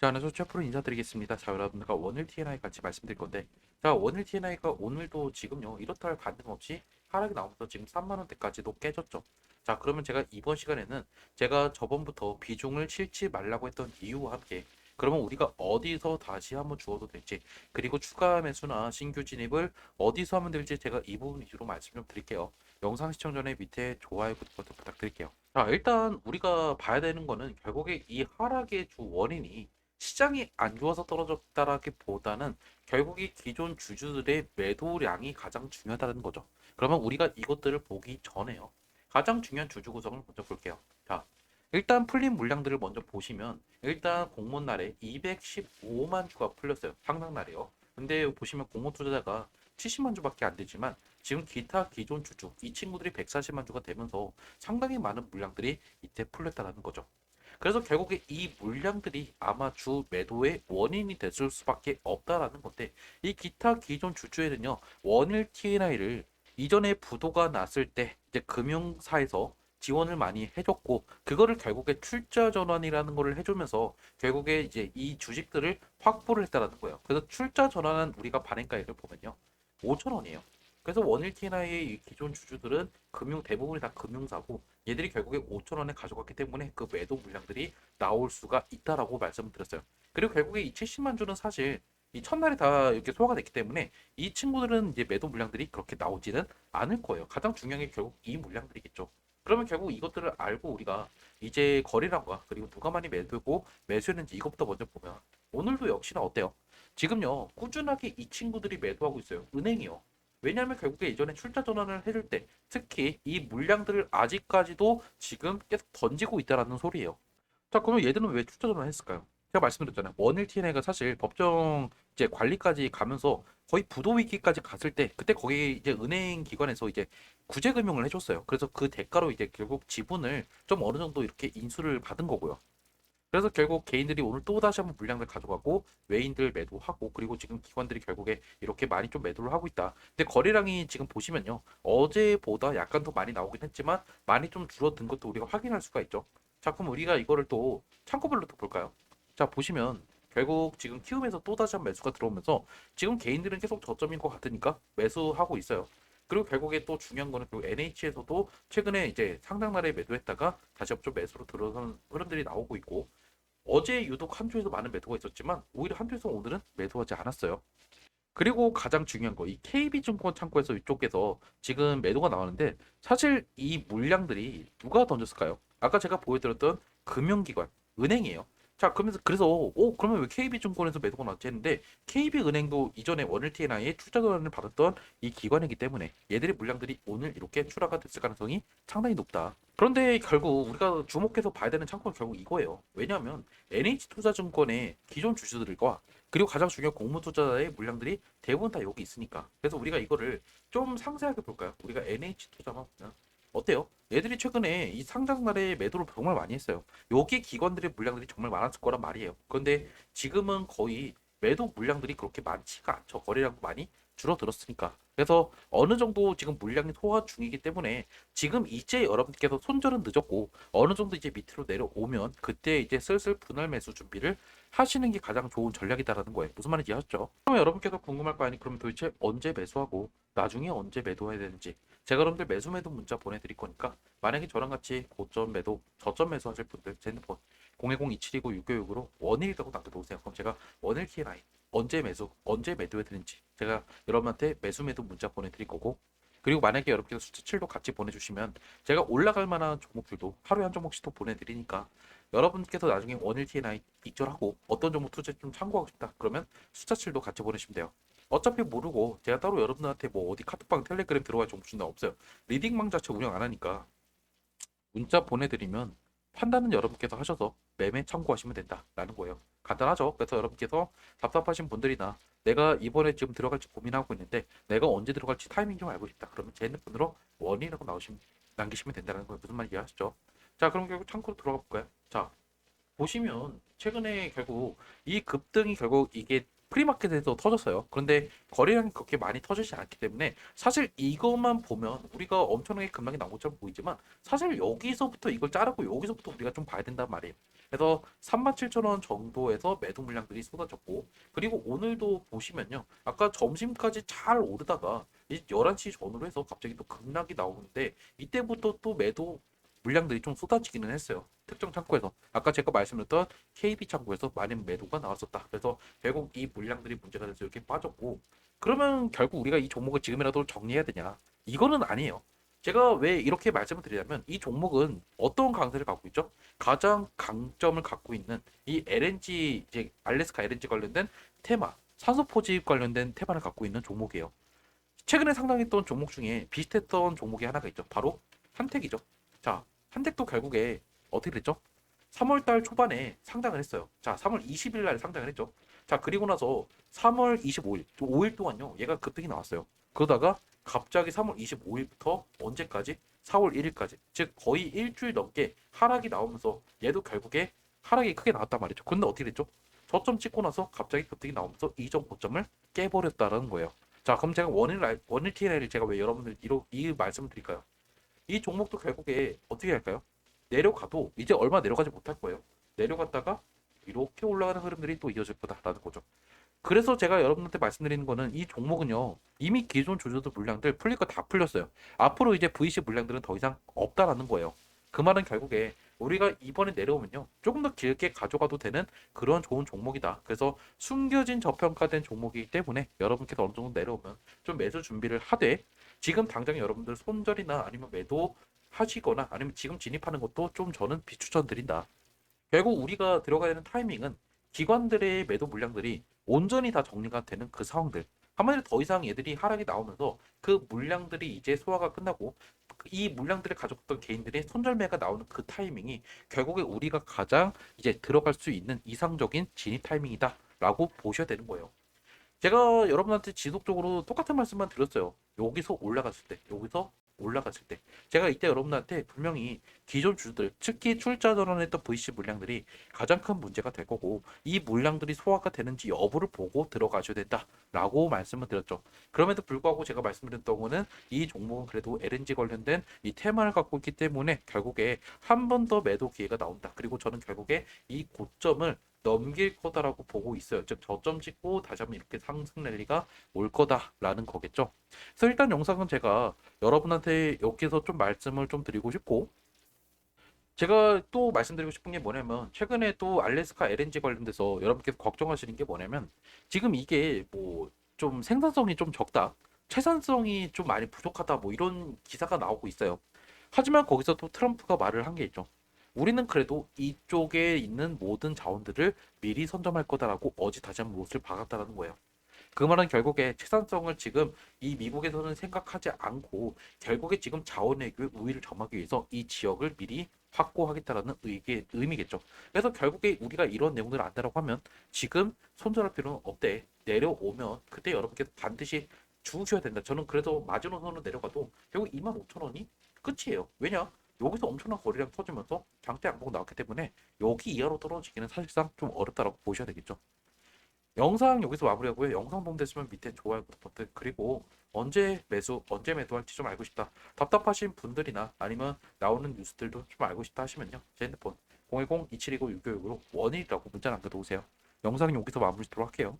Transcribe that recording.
자, 안녕하세요. 최프로 인사드리겠습니다. 자, 여러분들과 원일 TNI 같이 말씀드릴 건데, 자, 원일 TNI가 오늘도 지금요, 이렇다 할 반등 없이 하락이 나오면서 지금 3만 원대까지도 깨졌죠. 자, 그러면 제가 이번 시간에는 제가 저번부터 비중을 실지 말라고 했던 이유와 함께, 그러면 우리가 어디서 다시 한번 주어도 될지, 그리고 추가 매수나 신규 진입을 어디서 하면 될지 제가 이 부분 위주로 말씀 좀 드릴게요. 영상 시청 전에 밑에 좋아요, 구독 부탁드릴게요. 자, 일단 우리가 봐야 되는 거는 결국에 이 하락의 주 원인이 시장이 안 좋아서 떨어졌다라기보다는 결국 이 기존 주주들의 매도량이 가장 중요하다는 거죠. 그러면 우리가 이것들을 보기 전에요. 가장 중요한 주주 구성을 먼저 볼게요. 자, 일단 풀린 물량들을 먼저 보시면 일단 공모 날에 215만 주가 풀렸어요. 상당 날에요. 근데 여기 보시면 공모 투자자가 70만 주밖에 안 되지만 지금 기타 기존 주주 이 친구들이 140만 주가 되면서 상당히 많은 물량들이 이때 풀렸다는 거죠. 그래서 결국에 이 물량들이 아마 주 매도의 원인이 됐을 수밖에 없다라는 건데 이 기타 기존 주주에는요 원일 TNI를 이전에 부도가 났을 때 이제 금융사에서 지원을 많이 해줬고 그거를 결국에 출자 전환이라는 거를 해주면서 결국에 이제 이 주식들을 확보를 했다라는 거예요. 그래서 출자 전환한 우리가 발행가액을 보면요 5천 원이에요. 그래서 원일 TNI의 기존 주주들은 금융 대부분이 다 금융사고 얘들이 결국에 5천 원에 가져갔기 때문에 그 매도 물량들이 나올 수가 있다라고 말씀을 드렸어요. 그리고 결국에 이 70만 주는 사실 이 첫날에 다 이렇게 소화가 됐기 때문에 이 친구들은 이제 매도 물량들이 그렇게 나오지는 않을 거예요. 가장 중요한 게 결국 이 물량들이겠죠. 그러면 결국 이것들을 알고 우리가 이제 거래량과 그리고 누가 많이 매도고 매수했는지 이것부터 먼저 보면 오늘도 역시나 어때요? 지금요 꾸준하게 이 친구들이 매도하고 있어요. 은행이요. 왜냐하면 결국에 이전에 출자 전환을 해줄 때 특히 이 물량들을 아직까지도 지금 계속 던지고 있다라는 소리예요. 자, 그러면 얘들은 왜 출자 전환을 했을까요? 제가 말씀드렸잖아요. 원일 TNA가 사실 법정 이제 관리까지 가면서 거의 부도 위기까지 갔을 때 그때 거기 이제 은행 기관에서 이제 구제 금융을 해줬어요. 그래서 그 대가로 이제 결국 지분을 좀 어느 정도 이렇게 인수를 받은 거고요. 그래서 결국 개인들이 오늘 또 다시 한번 물량을 가져가고 외인들 매도하고 그리고 지금 기관들이 결국에 이렇게 많이 좀 매도를 하고 있다. 근데 거래량이 지금 보시면요. 어제보다 약간 더 많이 나오긴 했지만 많이 좀 줄어든 것도 우리가 확인할 수가 있죠. 자, 그럼 우리가 이거를 또 창고별로 또 볼까요? 자, 보시면 결국 지금 키움에서 또 다시 한 매수가 들어오면서 지금 개인들은 계속 저점인 것 같으니까 매수하고 있어요. 그리고 결국에 또 중요한 거는 그 NH에서도 최근에 이제 상당 날에 매도했다가 다시 좀 매수로 들어서는 흐름들이 나오고 있고 어제 유독 한 주에서 많은 매도가 있었지만 오히려 한 주에서 오늘은 매도하지 않았어요. 그리고 가장 중요한 거, 이 KB증권 창고에서 이쪽에서 지금 매도가 나오는데 사실 이 물량들이 누가 던졌을까요? 아까 제가 보여드렸던 금융기관, 은행이에요. 자, 그래서 그러면 왜 KB증권에서 매도가 나왔지 했는데 KB은행도 이전에 원일 TNI에 출자 전환을 받았던 이 기관이기 때문에 얘들의 물량들이 오늘 이렇게 출하가 됐을 가능성이 상당히 높다. 그런데 결국 우리가 주목해서 봐야 되는 창고는 결국 이거예요. 왜냐하면 NH투자증권의 기존 주주들과 그리고 가장 중요한 공모 투자자의 물량들이 대부분 다 여기 있으니까. 그래서 우리가 이거를 좀 상세하게 볼까요? 우리가 NH 투자가 어때요? 얘들이 최근에 이 상장날에 매도를 정말 많이 했어요. 여기 기관들의 물량들이 정말 많았을 거란 말이에요. 그런데 지금은 거의 매도 물량들이 그렇게 많지가 않죠. 거래량도 많이 줄어들었으니까. 그래서 어느 정도 지금 물량이 소화 중이기 때문에 지금 이제 여러분께서 손절은 늦었고 어느 정도 이제 밑으로 내려오면 그때 이제 슬슬 분할 매수 준비를 하시는 게 가장 좋은 전략이다라는 거예요. 무슨 말인지 아셨죠? 그러면 여러분께서 궁금할 거 아니 그럼 도대체 언제 매수하고 나중에 언제 매도해야 되는지 제가 여러분들 매수 매도 문자 보내드릴 거니까 만약에 저랑 같이 고점 매도 저점 매수하실 분들 제 핸드폰 010-2729-696으로 원일이라고 남겨놓으세요. 그럼 제가 원일 키라인 언제 매수 언제 매도해 드는지 제가 여러분한테 매수 매도 문자 보내드릴 거고 그리고 만약에 여러분께서 숫자 7도 같이 보내주시면 제가 올라갈 만한 종목들도 하루에 한 종목씩 더 보내드리니까 여러분께서 나중에 원일 TNI 익절하고 어떤 종목 투자 좀 참고하고 싶다 그러면 숫자 7도 같이 보내시면 돼요. 어차피 모르고 제가 따로 여러분한테 뭐 어디 카톡방 텔레그램 들어갈 종목 준다 없어요. 리딩방 자체 운영 안 하니까 문자 보내드리면 판단은 여러분께서 하셔서 매매 참고하시면 된다라는 거예요. 간단하죠. 그래서 여러분께서 답답하신 분들이나 내가 이번에 지금 들어갈지 고민하고 있는데 내가 언제 들어갈지 타이밍 좀 알고 싶다. 그러면 제 핸드폰으로 원이라고 나오시면 남기시면 된다는 거예요. 무슨 말인지 아시죠? 자, 그럼 결국 창고로 들어가 볼까요? 자, 보시면 최근에 결국 이 급등이 결국 이게 프리마켓에서 터졌어요. 그런데 거래량이 그렇게 많이 터지지 않기 때문에 사실 이것만 보면 우리가 엄청나게 급락이 나온 것처럼 보이지만 사실 여기서부터 이걸 자르고 여기서부터 우리가 좀 봐야 된단 말이에요. 그래서 37,000원 정도에서 매도 물량들이 쏟아졌고 그리고 오늘도 보시면요. 아까 점심까지 잘 오르다가 이제 11시 전후로 해서 갑자기 또 급락이 나오는데 이때부터 또 매도 물량들이 좀 쏟아지기는 했어요. 특정 창구에서. 아까 제가 말씀드렸던 KB 창구에서 많은 매도가 나왔었다. 그래서 결국 이 물량들이 문제가 돼서 이렇게 빠졌고 그러면 결국 우리가 이 종목을 지금이라도 정리해야 되냐? 이거는 아니에요. 제가 왜 이렇게 말씀을 드리냐면 이 종목은 어떤 강세를 갖고 있죠? 가장 강점을 갖고 있는 이 LNG 이제 알래스카 LNG 관련된 테마, 산소 포집 관련된 테마를 갖고 있는 종목이에요. 최근에 상당했던 종목 중에 비슷했던 종목이 하나가 있죠. 바로 한택이죠. 자, 한택도 결국에 어떻게 됐죠? 3월 달 초반에 상장을 했어요. 자, 3월 20일 날 상장을 했죠. 자, 그리고 나서 3월 25일, 5일 동안요. 얘가 급등이 나왔어요. 그러다가 갑자기 3월 25일부터 언제까지? 4월 1일까지. 즉 거의 일주일 넘게 하락이 나오면서 얘도 결국에 하락이 크게 나왔단 말이죠. 근데 어떻게 됐죠? 저점 찍고 나서 갑자기 급등이 나오면서 이전 고점을 깨버렸다는 거예요. 자, 그럼 제가 원일 TNL을 제가 왜 여러분들 이 말씀을 드릴까요? 이 종목도 결국에 어떻게 할까요? 내려가도 이제 얼마 내려가지 못할 거예요. 내려갔다가 이렇게 올라가는 흐름들이 또 이어질 거다라는 거죠. 그래서 제가 여러분한테 말씀드리는 거는 이 종목은요. 이미 기존 주주들 물량들 풀릴 거 다 풀렸어요. 앞으로 이제 VC 물량들은 더 이상 없다라는 거예요. 그 말은 결국에 우리가 이번에 내려오면요. 조금 더 길게 가져가도 되는 그런 좋은 종목이다. 그래서 숨겨진 저평가된 종목이기 때문에 여러분께서 어느 정도 내려오면 좀 매수 준비를 하되 지금 당장 여러분들 손절이나 아니면 매도 하시거나 아니면 지금 진입하는 것도 좀 저는 비추천드린다. 결국 우리가 들어가야 되는 타이밍은 기관들의 매도 물량들이 온전히 다 정리가 되는 그 상황들. 한마디로 더 이상 얘들이 하락이 나오면서 그 물량들이 이제 소화가 끝나고 이 물량들을 가져갔던 개인들의 손절매가 나오는 그 타이밍이 결국에 우리가 가장 이제 들어갈 수 있는 이상적인 진입 타이밍이다라고 보셔야 되는 거예요. 제가 여러분한테 지속적으로 똑같은 말씀만 드렸어요. 여기서 올라갔을 때, 여기서 올라갔을 때. 제가 이때 여러분한테 분명히 기존 주들, 특히 출자 전환했던 VC 물량들이 가장 큰 문제가 될 거고, 이 물량들이 소화가 되는지 여부를 보고 들어가셔야 된다라고 말씀을 드렸죠. 그럼에도 불구하고 제가 말씀드렸던 거는 이 종목은 그래도 LNG 관련된 이 테마를 갖고 있기 때문에 결국에 한 번 더 매도 기회가 나온다. 그리고 저는 결국에 이 고점을 넘길 거다라고 보고 있어요. 즉 저점 찍고 다시 한번 이렇게 상승 랠리가 올 거다라는 거겠죠. 그래서 일단 영상은 제가 여러분한테 여기서 좀 말씀을 좀 드리고 싶고 제가 또 말씀드리고 싶은 게 뭐냐면 최근에 또 알래스카 LNG 관련돼서 여러분께서 걱정하시는 게 뭐냐면 지금 이게 뭐 좀 생산성이 좀 적다. 채산성이 좀 많이 부족하다. 뭐 이런 기사가 나오고 있어요. 하지만 거기서 또 트럼프가 말을 한 게 있죠. 우리는 그래도 이쪽에 있는 모든 자원들을 미리 선점할 거다라고 어제 다시 한번 못을 박았다는 거예요. 그 말은 결국에 채산성을 지금 이 미국에서는 생각하지 않고 결국에 지금 자원외교의 우위를 점하기 위해서 이 지역을 미리 확보하겠다라는 의미겠죠. 그래서 결국에 우리가 이런 내용들을 안다라고 하면 지금 손절할 필요는 없대. 내려오면 그때 여러분께서 반드시 주셔야 된다. 저는 그래서 마지노선으로 내려가도 결국 25,000원이 끝이에요. 왜냐? 여기서 엄청난 거리량 터지면서 장대 양봉 나왔기 때문에 여기 이하로 떨어지기는 사실상 좀 어렵다라고 보셔야 되겠죠. 영상 여기서 마무리하고요. 영상 도움됐으면 밑에 좋아요, 구독 버튼 그리고 언제 매수, 언제 매도할지 좀 알고 싶다. 답답하신 분들이나 아니면 나오는 뉴스들도 좀 알고 싶다 하시면요. 제 핸드폰 010-2729-6565로 원이라고 문자 남겨놓으세요. 영상은 여기서 마무리 하도록 할게요.